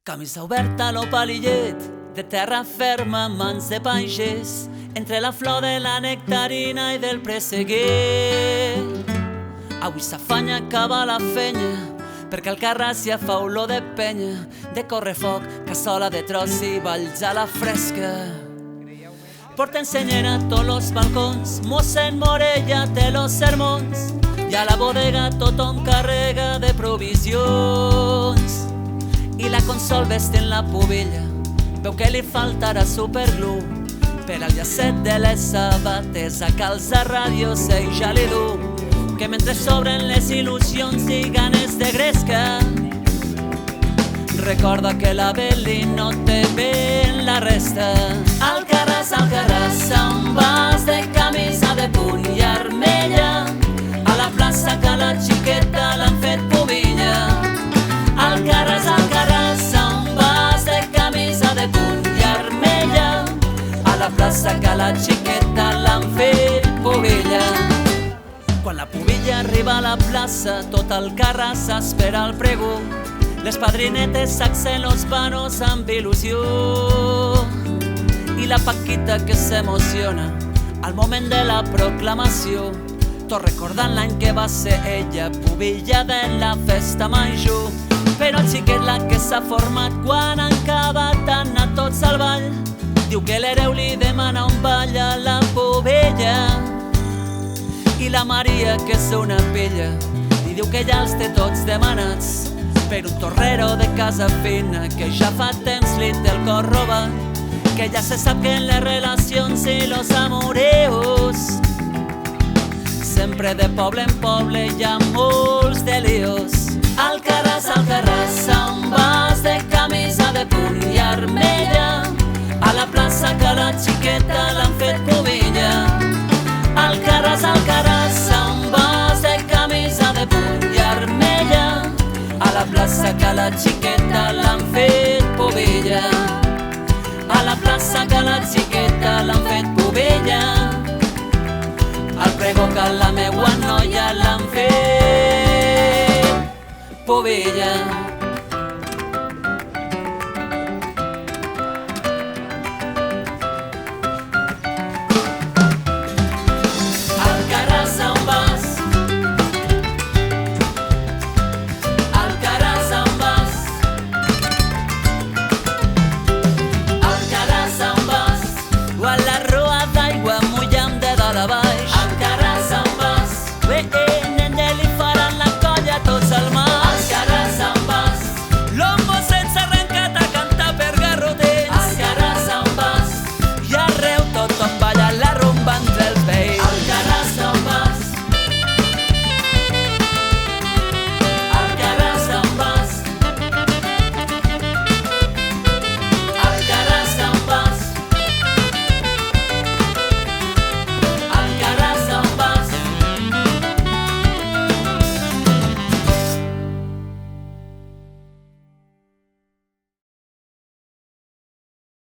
Camisa oberta a lo palillet, de terra ferma, mans de pagès, entre la flor de la nectarina i del presseguer. Avui s'afanya a acabar la fenya, perquè al Carràcia fa olor de penya, de correfoc, cassola de tros i balls a la fresca. Porten senyera a tots los balcons, mossèn Morella té los sermons, i a la bodega tothom carrega de provisions. I la Consol vestint la pubilla, veu que li faltarà superglú per al llacet de les sabates, a calça ràdio i ja li du, que mentre s'obren les il·lusions i ganes de gresca, recorda que la Beli no té ben la resta. Alcarràs, amb vas de camisa de punt i armella, a la plaça que la xiqueta l'han fet pubilla. Alcarràs, amb vas de camisa de punt i armella, a la plaça que la xiqueta l'han fet pubilla. Quan la pubilla arriba a la plaça, tot el Carràs espera el pregó. Les padrinetes sacseen los panos amb il·lusió, i la Paquita que s'emociona al moment de la proclamació, tot recordant l'any que va ser ella pubilla de la festa major. Però el xiquet la que s'ha format quan han acabat anar tots al ball, diu que l'hereu li demana un ball a la pubilla, i la Maria, que és una pilla, li diu que ja els té tots demanats per un torrero de casa fina que ja fa temps li té el cor robat, que ja se sap que en les relacions i los amoreos sempre de poble en poble hi ha molts de líos. Alcarràs, amb vas de camisa de punt i armella, a la plaça que la xiqueta l'han fet pubilla. Alcarràs, amb vas de camisa de punt i armella, a la plaça que la xiqueta l'han fet pubilla. A la plaça que la xiqueta l'han fet pubilla, al pregó que la meua noia l'han fet pubilla.